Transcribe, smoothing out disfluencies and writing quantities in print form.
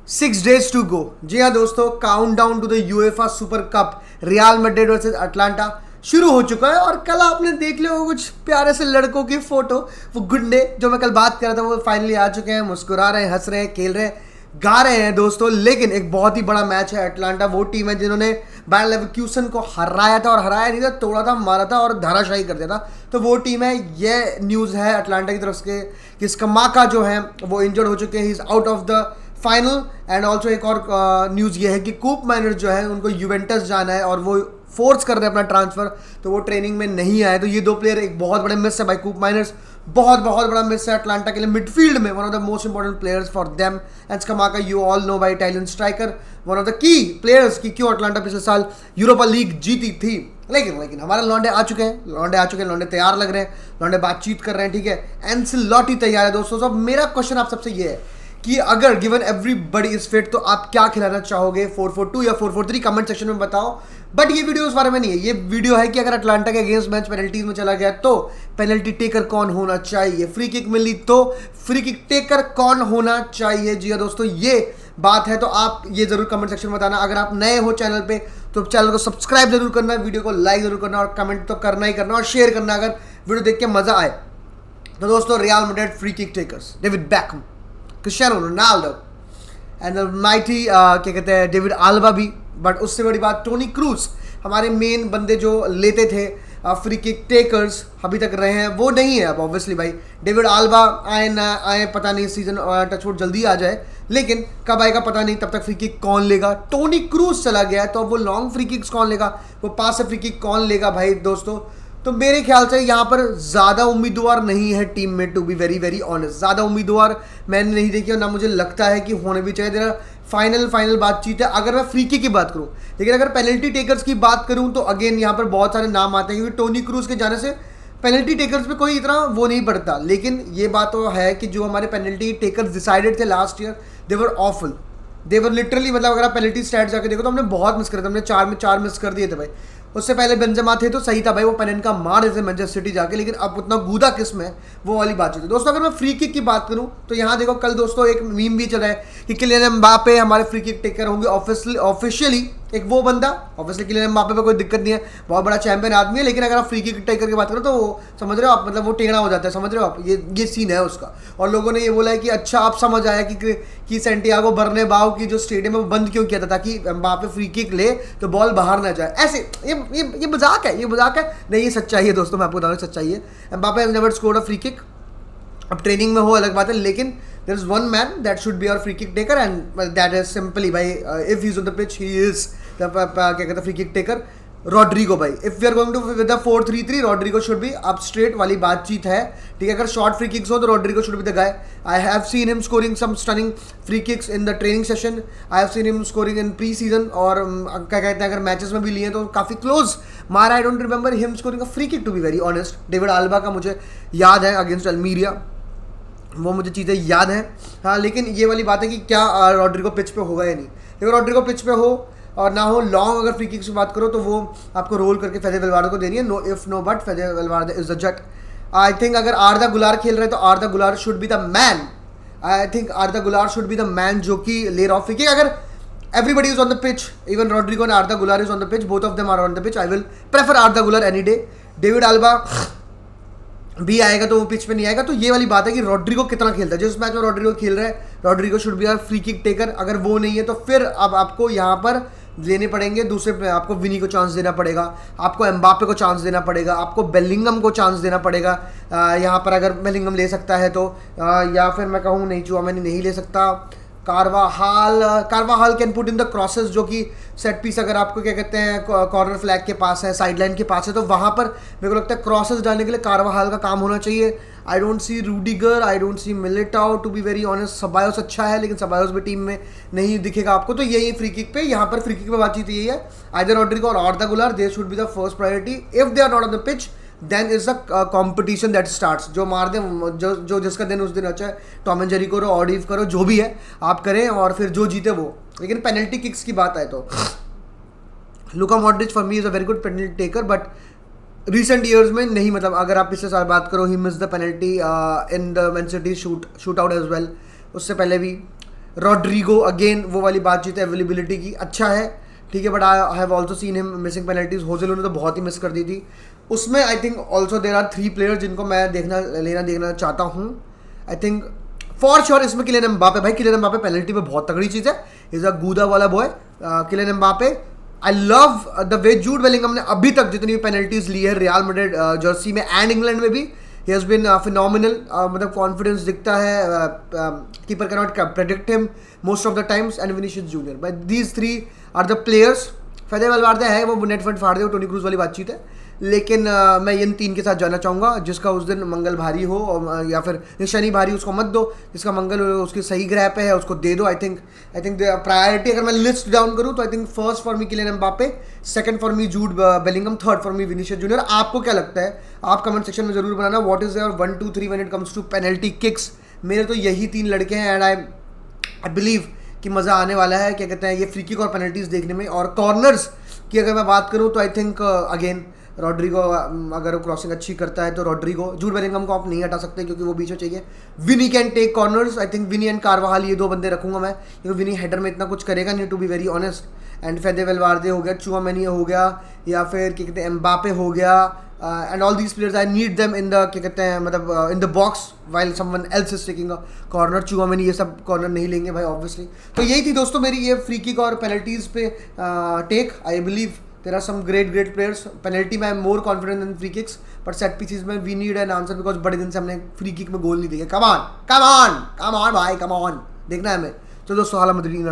6 days to go. जी हाँ दोस्तों, countdown to the UEFA super cup Real Madrid versus Atalanta शुरू हो चुका है। और कल आपने देख लिया होगा कुछ प्यारे से लड़कों की फोटो, वो गुंडे जो मैं कल बात कर रहा था वो फाइनली आ चुके हैं, मुस्कुरा रहे हैं, हंस रहे हैं, खेल रहे हैं, गा रहे हैं दोस्तों। लेकिन एक बहुत ही बड़ा मैच है। अटलांटा वो टीम है जिन्होंने बायर लेवरक्यूसन को हराया था, और हराया नहीं था, तोड़ा था, मारा था और धाराशाही कर दिया था। तो वो टीम है। ये न्यूज़ है अटलांटा की तरफ से कि स्कमाका जो है वो इंजर्ड हो चुके हैं, he is out of the final. And also एक और न्यूज़ ये है कि कूप माइनर्स जो है उनको यूवेंटस जाना है और वो फोर्स कर रहे हैं अपना ट्रांसफर, तो वो ट्रेनिंग में नहीं आए। तो ये दो प्लेयर एक बहुत बड़े मिस है भाई। कूप माइनर्स बहुत बहुत बड़ा मिस है अटलांटा के लिए मिडफील्ड में, one of the most important players for them. And Scamacca you all know by, Italian striker, one of the key players की क्यों अटलांटा पिछले साल यूरोपा लीग जीती थी। लेकिन हमारे लौंडे आ चुके हैं, लौंडे तैयार लग रहे हैं, लौंडे बातचीत कर रहे हैं, ठीक है। एंसेलोटी तैयार है दोस्तों। सब मेरा क्वेश्चन आप सबसे ये है कि अगर गिवन एवरीबडी इज फिट तो आप क्या खिलाना चाहोगे, 4-4-2 या 4-4-3? कमेंट सेक्शन में बताओ। बट ये वीडियो उस बारे में नहीं है। ये वीडियो है कि अगर अटलांटा के अगेंस्ट मैच पेनल्टीज में चला गया तो पेनल्टी टेकर कौन होना चाहिए, फ्री किक मिली तो फ्री किक टेकर कौन होना चाहिए। जी हाँ दोस्तों, ये बात है। तो आप ये जरूर कमेंट सेक्शन में बताना। अगर आप नए हो चैनल पे तो चैनल को सब्सक्राइब जरूर करना, वीडियो को लाइक जरूर करना, और कमेंट तो करना ही करना, और शेयर करना अगर वीडियो देख के मजा आए। तो दोस्तों, real Madrid free kick takers David Beckham, Cristiano Ronaldo and mighty क्या कहते हैं डेविड आल्बा भी। बट उससे बड़ी बात टोनी क्रूज, हमारे मेन बंदे जो लेते थे फ्री किक टेकर्स अभी तक रहे हैं, वो नहीं है अब ऑब्वियसली भाई। डेविड आल्बा आए ना आए पता नहीं, सीजन टचवुड जल्दी आ जाए, लेकिन कब आएगा पता नहीं। तब तक फ्री किक कौन लेगा? टोनी क्रूज चला गया है, तो अब वो लॉन्ग फ्री किक्स कौन लेगा, वो पास से फ्री किक कौन लेगा भाई दोस्तों? तो मेरे ख्याल से यहाँ पर ज़्यादा उम्मीदवार नहीं है टीम में, to be very very honest. ज़्यादा उम्मीदवार मैंने नहीं देखी, और ना मुझे लगता है कि होने भी चाहिए। तेरा फाइनल बातचीत है अगर मैं फ्री किक की बात करूँ। लेकिन अगर पेनल्टी टेकर्स की बात करूँ तो अगेन यहाँ पर बहुत सारे नाम आते हैं, क्योंकि टोनी क्रूज के जाने से पेनल्टी टेकर्स पे कोई इतना वो नहीं पड़ता। लेकिन ये बात तो है कि जो हमारे पेनल्टी टेकर्स डिसाइडेड थे last year, they were awful, they were literally, मतलब अगर आप पेनल्टी स्टैट जाके देखो तो हमने बहुत मिस करे थे। हमने 4 में 4 मिस कर दिए थे भाई। उससे पहले बेंजेमा थे तो सही था भाई, वो पेनल्टी का मार रहे थे मैनचेस्टर सिटी जाके, लेकिन अब उतना गूदा किस में, वो वाली बात थी दोस्तों। अगर मैं फ्री किक की बात करूं तो यहाँ देखो, कल दोस्तों एक मीम भी चल रहा है कि किलियन एम्बापे हमारे फ्री किक टेकर होंगे ऑफिशियली। एक वो बंदा, ऑब्वियसली किलियन एम्बापे पे कोई दिक्कत नहीं है, बहुत बड़ा चैंपियन आदमी है, लेकिन अगर आप फ्री किक टेकर की बात करो तो वो समझ रहे हो आप, मतलब वो टेढ़ा हो जाता है, समझ रहे हो आप? ये सीन है उसका। और लोगों ने ये बोला है कि अच्छा आप समझ आया कि सेंटियागो बर्नेबाउ की जो स्टेडियम है वो बंद क्यों किया था, ताकि एम्बापे फ्री किक ले तो बॉल बाहर ना जाए। ऐसे ये मजाक है, ये मजाक है नहीं, ये सच्चाई है दोस्तों। मैं आपको बता रहा हूँ सच्चाई है। Mbappe has never scored a free kick. अब ट्रेनिंग में हो अलग बात है, लेकिन there is one man that should be our free kick taker, and that is simply भाई, if he is on the pitch he is the क्या कहते हैं फ्री किक टेकर, रॉड्रिगो भाई। If we are going to with the 4-3-3, Rodrygo should be up straight वाली बातचीत है, ठीक है। अगर शॉर्ट फ्री किक्स हो तो Rodrygo should be the guy. I have seen him scoring some stunning free kicks in the training session, I have seen him scoring in pre season, और क्या कहते हैं अगर मैचेस में भी लिए तो काफ़ी क्लोज मारा। I don't remember him scoring a free kick to be very honest. David Alaba का मुझे याद है अगेंस्ट अल्मीरिया, वो मुझे चीज़ें याद हैं। हाँ, लेकिन ये वाली बात है कि क्या रॉड्रिगो पिच पे होगा या नहीं। देखो, रॉड्रिगो पिच पे हो और ना हो, लॉन्ग अगर फ्री किक्स की बात करो तो वो आपको रोल करके फेदे वेलवार्डो को देनी है। No if no but, Fede Valverde is the जट। आई थिंक अगर आर्दा गुलार खेल रहे हैं तो Arda Guler should be the man. I think Arda Guler should be the man जो कि ले रहा फ्री किक। अगर everybody is on the pitch, even Rodrigo and Arda Güler is on the pitch, both of them are on the pitch, I will prefer Arda Güler any day. David Alba भी आएगा तो वो pitch पे नहीं आएगा। तो ये वाली बात है कि रॉड्रिगो कितना खेलता है। जिस मैच में रॉड्रिगो खेल रहा है, Rodrygo should be free kick taker. अगर वो नहीं है तो फिर अब आपको यहाँ पर लेने पड़ेंगे दूसरे पे, आपको विनी को चांस देना पड़ेगा, आपको एम्बापे को चांस देना पड़ेगा, आपको बेलिंगम को चांस देना पड़ेगा। यहाँ पर अगर बेलिंगम ले सकता है तो, या फिर मैं कहूँ नहीं, चुआमेनी नहीं ले सकता। कारवाहाल can put in the crosses, जो कि सेट पीस अगर आपको क्या कहते हैं कॉर्नर फ्लैग के पास है, साइड लाइन के पास है, तो वहाँ पर मेरे को लगता है क्रॉसेस डालने के लिए कारवाहाल का काम होना चाहिए। I don't see Rudiger, I don't see Militao, to be very honest. Ceballos अच्छा है, लेकिन सबायोस भी टीम में नहीं दिखेगा आपको। तो यही फ्री किक पे, यहाँ पर फ्री किक पे बातचीत यही है, आइदर रॉड्रिगो और Arda Guler, they should be the first priority. If they are not on the pitch then is the competition that starts. जो मार दे, जो जिसका दिन उस दिन अच्छा है, टॉम एंड जेरी करो, ऑडिव करो, जो भी है आप करें, और फिर जो जीते वो। लेकिन पेनल्टी किक्स की बात आए तो Luka Modric for me is a very good penalty taker, but recent years में नहीं। मतलब अगर आप पिछले साल बात करो, he miss the penalty in the Man City shootout as well, उससे पहले भी। रॉड्रिगो अगेन वो वाली बातचीत है अवेलेबिलिटी की, अच्छा है ठीक है, but I have also seen him missing penalties. Joselu ने तो बहुत ही मिस कर दी थी उसमें। I think also there are 3 player जिनको मैं देखना चाहता हूँ। आई थिंक फॉर श्योर इसमें किलियन एम्बापे, भाई किलियन एम्बापे पेनल्टी पे बहुत तगड़ी चीज़ है, इज अ गूदा वाला boy Kylian Mbappe. I love the way Jude Bellingham ने अभी तक जितनी पेनल्टीज ली है रियल मैड्रिड जर्सी में एंड इंग्लैंड में भी, ही हैज़ बिन फिनोमिनल, मतलब कॉन्फिडेंस दिखता है, keeper can not predict him most of the times, and Vinicius Junior. But these 3 are the players. Fede Valverde है वो नेट फंड फाड़ दे, वो टोनी क्रूज वाली बातचीत है, लेकिन मैं इन 3 के साथ जाना चाहूँगा। जिसका उस दिन मंगल भारी हो या फिर शनि भारी उसको मत दो, जिसका मंगल उसकी सही ग्रह पे है उसको दे दो। आई थिंक प्रायोरिटी अगर मैं लिस्ट डाउन करूँ तो I think first for me Kylian Mbappe, second for me Jude Bellingham, third for me Vinicius Junior. आपको क्या लगता है आप कमेंट सेक्शन में जरूर बनाना, what is your 1 2 3 when it comes to penalty kicks. मेरे तो यही 3 लड़के हैं एंड आई बिलीव कि मज़ा आने वाला है, क्या कहते हैं, ये फ्री किक और पेनल्टीज देखने में। और कॉर्नर्स की अगर मैं बात करूँ तो आई थिंक अगेन रॉड्रिगो, अगर वो क्रॉसिंग अच्छी करता है तो रॉड्रिगो, जूड बेलिंगम को आप नहीं हटा सकते क्योंकि वो बीच में चाहिए। Vini can take corners, I think Vini and Carvajal ये 2 बंदे रखूंगा मैं, क्योंकि विनी हेडर में इतना कुछ करेगा नहीं, to be very honest. And Fede Valverde हो गया, चुआमेनी हो गया, या फिर क्या कहते हैं एम्बापे हो गया, and all these players I need them in the क्या कहते हैं मतलब in the box while someone else is taking a corner. Tchouameni ये सब कॉर्नर नहीं लेंगे भाई ऑब्वियसली। तो यही थी दोस्तों मेरी ये फ्री किक और पेनल्टीज पे take. I believe there are some great players. Penalty में I am more confident in free kicks, but set pieces में we need an answer because बड़े दिन से हमने फ्री किक में गोल नहीं देखे। कम ऑन भाई, कम ऑन देखना है हमें। तो दोस्तों हाल मदरी